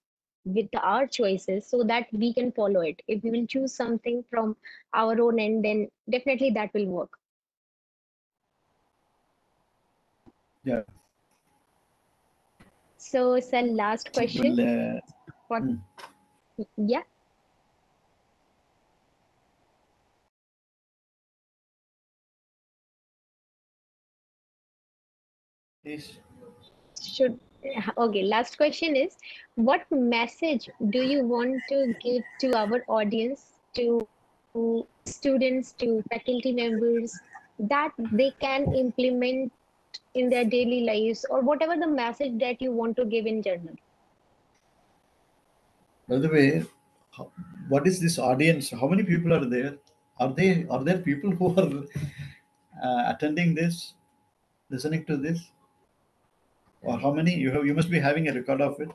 [SPEAKER 2] with our choices so that we can follow it. If we will choose something from our own end, then definitely that will work.
[SPEAKER 3] Yeah.
[SPEAKER 2] So, sir, last question.
[SPEAKER 3] Well,
[SPEAKER 2] For
[SPEAKER 3] hmm,
[SPEAKER 2] yeah,
[SPEAKER 3] please.
[SPEAKER 2] should okay. Last question is, what message do you want to give to our audience, to students, to faculty members, that they can implement in their daily lives, or whatever the message that you want to give in general?
[SPEAKER 3] By the way, how, what is this audience? How many people are there? Are there people who are attending this, listening to this, or how many you have? You must be having a record of it.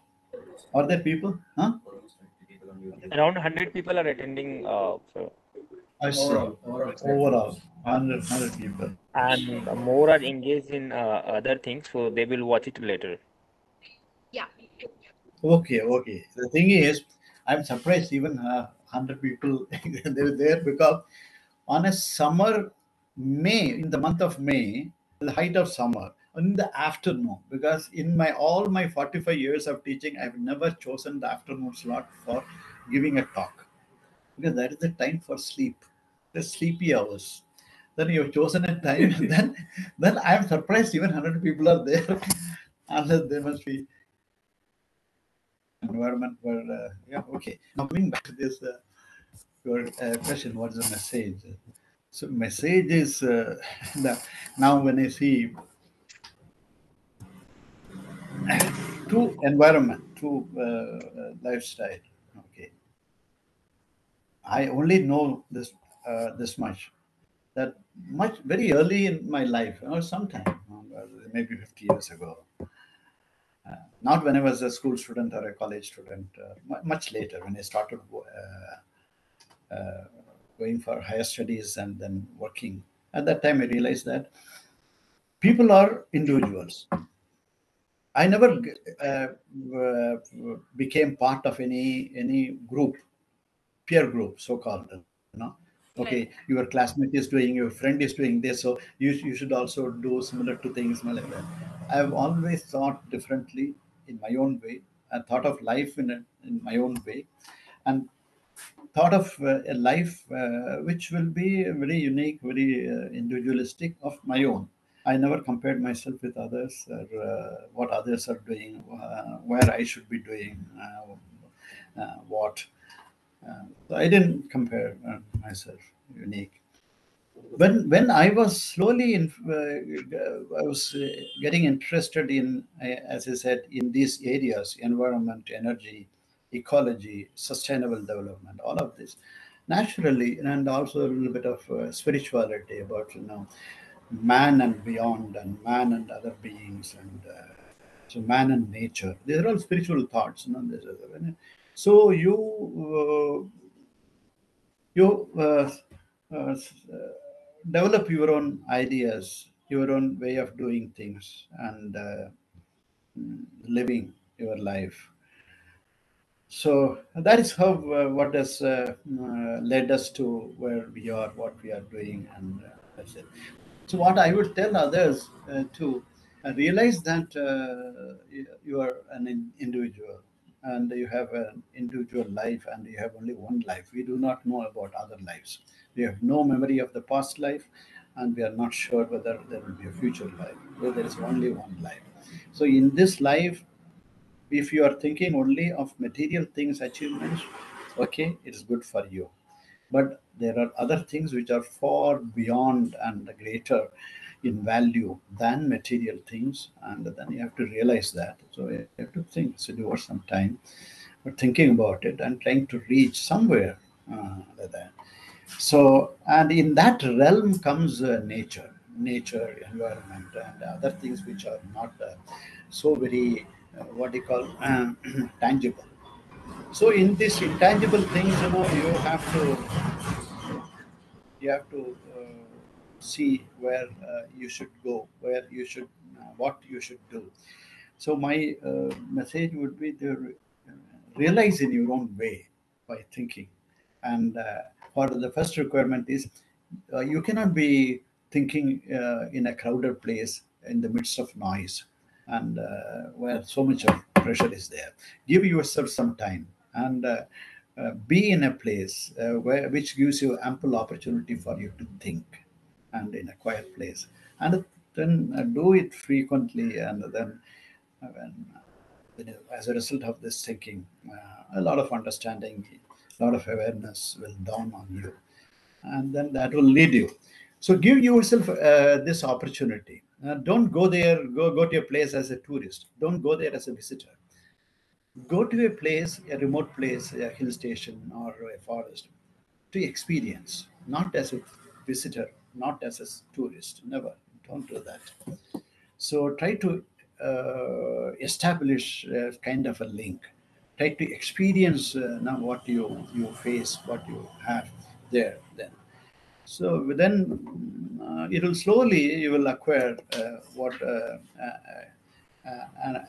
[SPEAKER 3] Are there people? Huh?
[SPEAKER 1] Around 100 people are attending, so,
[SPEAKER 3] I see. Overall, 100 people.
[SPEAKER 1] and more are engaged in other things, so they will watch it later.
[SPEAKER 2] Yeah.
[SPEAKER 3] Okay, okay. The thing is, I'm surprised even 100 people they were there because on a summer May, in the month of May, the height of summer, in the afternoon, because in my all my 45 years of teaching, I've never chosen the afternoon slot for giving a talk because that is the time for sleep, the sleepy hours. Then you've chosen a time, and then I'm surprised even 100 people are there, unless they must be environment where yeah, okay, now coming back to this your question, what's the message? So message is the, now when I see true environment, true lifestyle, okay, I only know this much, that much very early in my life or sometime maybe 50 years ago, not when I was a school student or a college student, much later when I started going for higher studies and then working. At that time, I realized that people are individuals. I never became part of any group, peer group, so called. You know, okay, your classmate is doing, your friend is doing this, so you should also do similar to things, something like that. I've always thought differently in my own way. I thought of life in my own way, and thought of a life which will be very unique, very individualistic of my own. I never compared myself with others or what others are doing, where I should be doing what. So I didn't compare myself unique. When I was slowly I was getting interested in, as I said, in these areas: environment, energy, ecology, sustainable development, all of this naturally, and also a little bit of spirituality about man and beyond, and man and other beings, and So man and nature. These are all spiritual thoughts. So you develop your own ideas, your own way of doing things, and living your life. So that is how what has led us to where we are, what we are doing, and that's it. So what I would tell others to realize that you are an individual and you have an individual life and you have only one life. We do not know about other lives. We have no memory of the past life, and we are not sure whether there will be a future life. Well, there is only one life. So in this life, if you are thinking only of material things, achievements, okay, it's good for you. But there are other things which are far beyond and greater in value than material things, and then you have to realize that. So you have to think, so devote some time but thinking about it and trying to reach somewhere like that. So, and in that realm comes nature, environment, and other things which are not so very, what do you call, tangible. So, in these intangible things, you have to see where you should go, where you should, what you should do. So, my message would be to realize in your own way by thinking. And for the first requirement is you cannot be thinking in a crowded place in the midst of noise and where so much of pressure is there. Give yourself some time and be in a place which gives you ample opportunity for you to think, and in a quiet place, and then do it frequently, and then when as a result of this thinking, a lot of understanding, a lot of awareness will dawn on you, and then that will lead you. So give yourself this opportunity. Don't go there, go to a place as a tourist. Don't go there as a visitor. Go to a place, a remote place, a hill station or a forest, to experience, not as a visitor, not as a tourist. Never. Don't do that. So try to establish kind of a link. Try to experience now what you face, what you have there. Then, so then it will slowly you will acquire what an,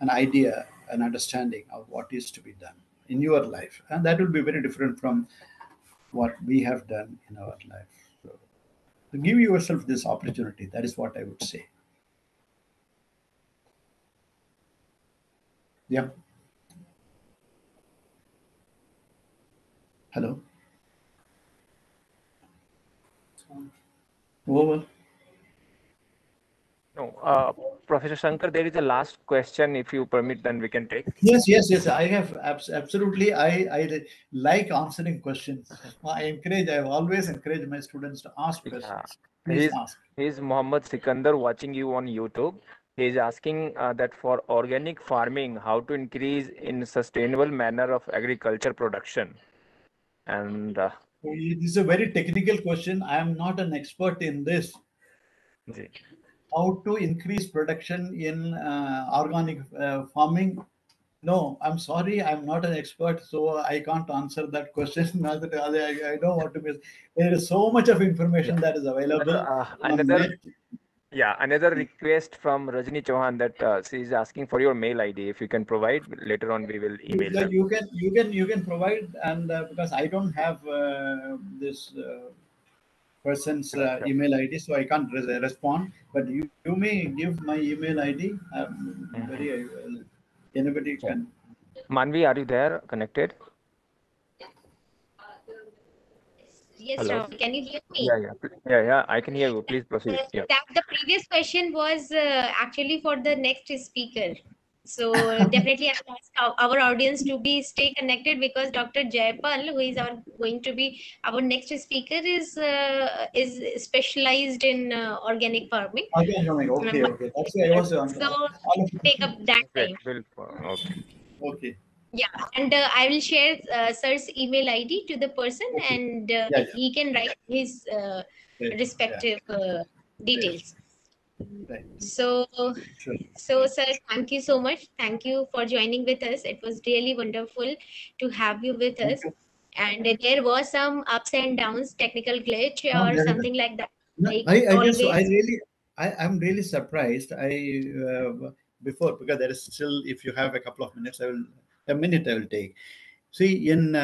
[SPEAKER 3] an idea, an understanding of what is to be done in your life, and that will be very different from what we have done in our life. So give yourself this opportunity. That is what I would say. Yeah. Hello. Over.
[SPEAKER 1] No, Professor Shankar, there is a last question. If you permit, then we can take.
[SPEAKER 3] Yes. I have absolutely. I like answering questions. I've always encouraged my students to ask
[SPEAKER 1] Yeah.
[SPEAKER 3] questions. Please ask.
[SPEAKER 1] He's Mohammed Sikandar watching you on YouTube. He's asking that for organic farming, how to increase in sustainable manner of agriculture production. And
[SPEAKER 3] This is a very technical question. I am not an expert in this.
[SPEAKER 1] जी.
[SPEAKER 3] How to increase production in organic farming? No, I'm sorry, I'm not an expert, so I can't answer that question. I don't want to miss. There is so much of information
[SPEAKER 1] Yeah.
[SPEAKER 3] that is available on
[SPEAKER 1] Another
[SPEAKER 3] net.
[SPEAKER 1] another request from Rajni Chauhan that she is asking for your mail ID. If you can provide, later on we will email
[SPEAKER 3] Yeah,
[SPEAKER 1] them.
[SPEAKER 3] you can provide, and because I don't have this person's
[SPEAKER 1] Sure.
[SPEAKER 3] email ID, so I can't respond. But you may give my email ID.
[SPEAKER 1] Mhm.
[SPEAKER 3] Very anybody
[SPEAKER 1] Sure.
[SPEAKER 3] can.
[SPEAKER 1] Manvi, are you there connected?
[SPEAKER 2] Yes,
[SPEAKER 1] Hello.
[SPEAKER 2] Rahul, can you hear me?
[SPEAKER 1] Yeah. I can hear you. Please proceed. Yeah.
[SPEAKER 2] That the previous question was actually for the next speaker. So definitely I will ask our audience to be stay connected, because Dr. Jayapal, who is our going to be our next speaker, is specialized in organic farming.
[SPEAKER 3] Okay, okay,
[SPEAKER 2] But,
[SPEAKER 3] okay. That's why I was on.
[SPEAKER 2] so
[SPEAKER 3] All of
[SPEAKER 2] take up that
[SPEAKER 1] Okay.
[SPEAKER 2] time.
[SPEAKER 1] Okay.
[SPEAKER 3] Okay,
[SPEAKER 2] Yeah, and I will share sir's email ID to the person,
[SPEAKER 3] okay.
[SPEAKER 2] and
[SPEAKER 3] Yeah.
[SPEAKER 2] he can write his
[SPEAKER 3] Great. Yeah.
[SPEAKER 2] respective
[SPEAKER 3] Great.
[SPEAKER 2] details.
[SPEAKER 3] Right.
[SPEAKER 2] So,
[SPEAKER 3] Sure.
[SPEAKER 2] sir, thank you so much. Thank you for joining with us. It was really wonderful to have you with
[SPEAKER 3] Thank
[SPEAKER 2] us.
[SPEAKER 3] you.
[SPEAKER 2] And there was some ups and downs, technical glitch
[SPEAKER 3] No,
[SPEAKER 2] or
[SPEAKER 3] there is.
[SPEAKER 2] something like that,
[SPEAKER 3] No,
[SPEAKER 2] like
[SPEAKER 3] I just, I
[SPEAKER 2] always.
[SPEAKER 3] really, I'm really surprised. Before, because there is still, if you have a couple of minutes, a minute I will take. See, during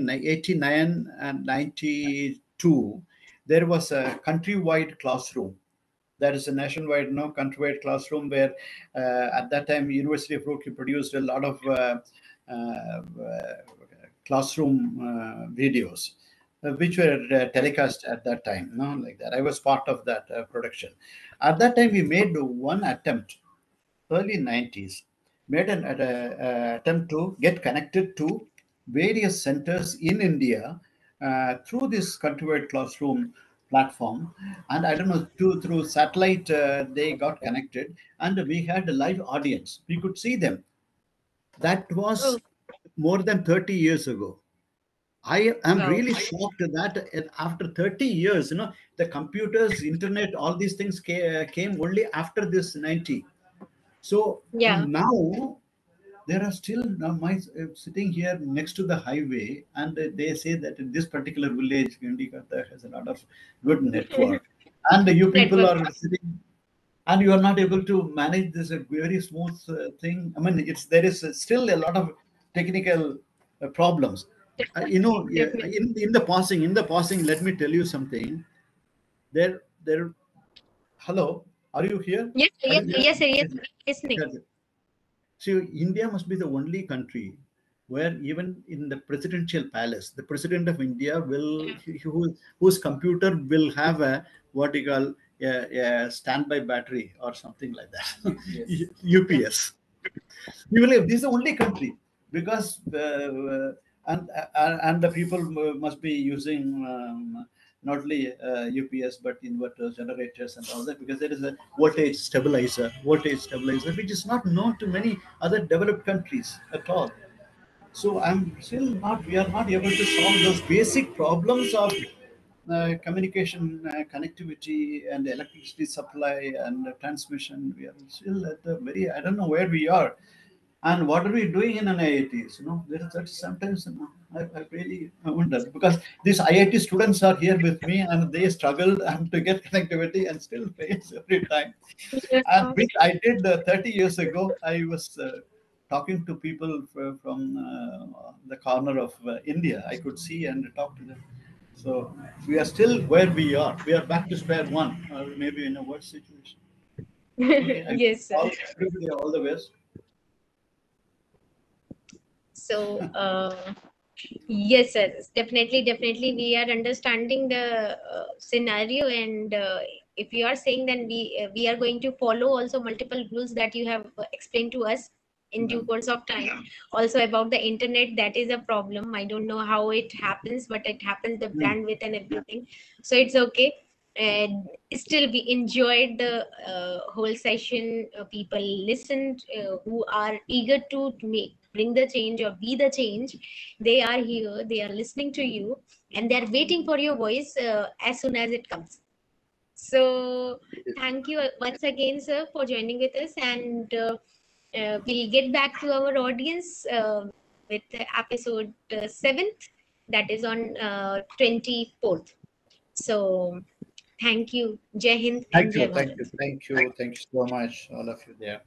[SPEAKER 3] 89 and 92, there was a countrywide classroom. There is a nationwide, no, countrywide classroom where at that time University of Roorkee produced a lot of uh, classroom videos which were telecast at that time, no, like that. I was part of that production. At that time, we made one attempt, early 90s, made an attempt to get connected to various centers in India through this countrywide classroom platform. And I don't know, through satellite, they got connected, and we had a live audience. We could see them. That
[SPEAKER 2] Oh,
[SPEAKER 3] was more than 30 years ago. I am
[SPEAKER 2] wow.
[SPEAKER 3] really shocked that after 30 years, the computers, internet, all these things came only after this 90. So
[SPEAKER 2] Yeah.
[SPEAKER 3] now there are still, now my sitting here next to the highway, and they say that in this particular village, Gandikata has a lot of good network, and you people
[SPEAKER 2] Network.
[SPEAKER 3] are sitting, and you are not able to manage this very smooth thing. I mean, it's there is still a lot of technical problems. Yeah,
[SPEAKER 2] Definitely.
[SPEAKER 3] in the passing, let me tell you something. There. Hello, are you here?
[SPEAKER 2] Yes,
[SPEAKER 3] Are
[SPEAKER 2] yes,
[SPEAKER 3] you
[SPEAKER 2] yes, sir, yes,
[SPEAKER 3] here?
[SPEAKER 2] listening.
[SPEAKER 3] Yes. So India must be the only country where even in the presidential palace, the president of India will, whose computer will have a what you call a standby battery or something like that.
[SPEAKER 1] Yes.
[SPEAKER 2] Yeah.
[SPEAKER 3] UPS. You believe this is the only country, because and the people must be using not only UPS but inverters, generators, and all that, because there is a voltage stabilizer, which is not known to many other developed countries at all. So I'm still not. We are not able to solve those basic problems of communication, connectivity, and electricity supply and transmission. We are still at the very. I don't know where we are, and what are we doing in an IITs? That's sometimes, I really wonder, because these IIT students are here with me, and they struggled and to get connectivity and still fails every time. And
[SPEAKER 2] Yeah.
[SPEAKER 3] which I did 30 years ago. I was talking to people from the corner of India. I could see and talk to them. So we are still where we are. We are back to square one, or maybe in a worse situation. Okay, I
[SPEAKER 2] Yes, sir.
[SPEAKER 3] all everybody all the best.
[SPEAKER 2] So, yes, sir. Definitely, definitely, we are understanding the scenario, and if you are saying, then we are going to follow also multiple rules that you have explained to us in due
[SPEAKER 3] No.
[SPEAKER 2] course of time. Also about the internet, that is a problem. I don't know how it happens, but it happens. The
[SPEAKER 3] Hmm.
[SPEAKER 2] bandwidth and everything. So it's okay. And still, we enjoyed the whole session. People listened who are eager to make bring the change or be the change. They are here, they are listening to you, and they are waiting for your voice as soon as it comes. So thank you once again, sir, for joining with us, and we'll get back to our audience with episode 7th, that is on 24th. So thank you. Jai Hind and
[SPEAKER 3] Thank
[SPEAKER 2] Jai
[SPEAKER 3] you, thank you,
[SPEAKER 2] Bharat.
[SPEAKER 3] thank you, thank you so much, all of you there.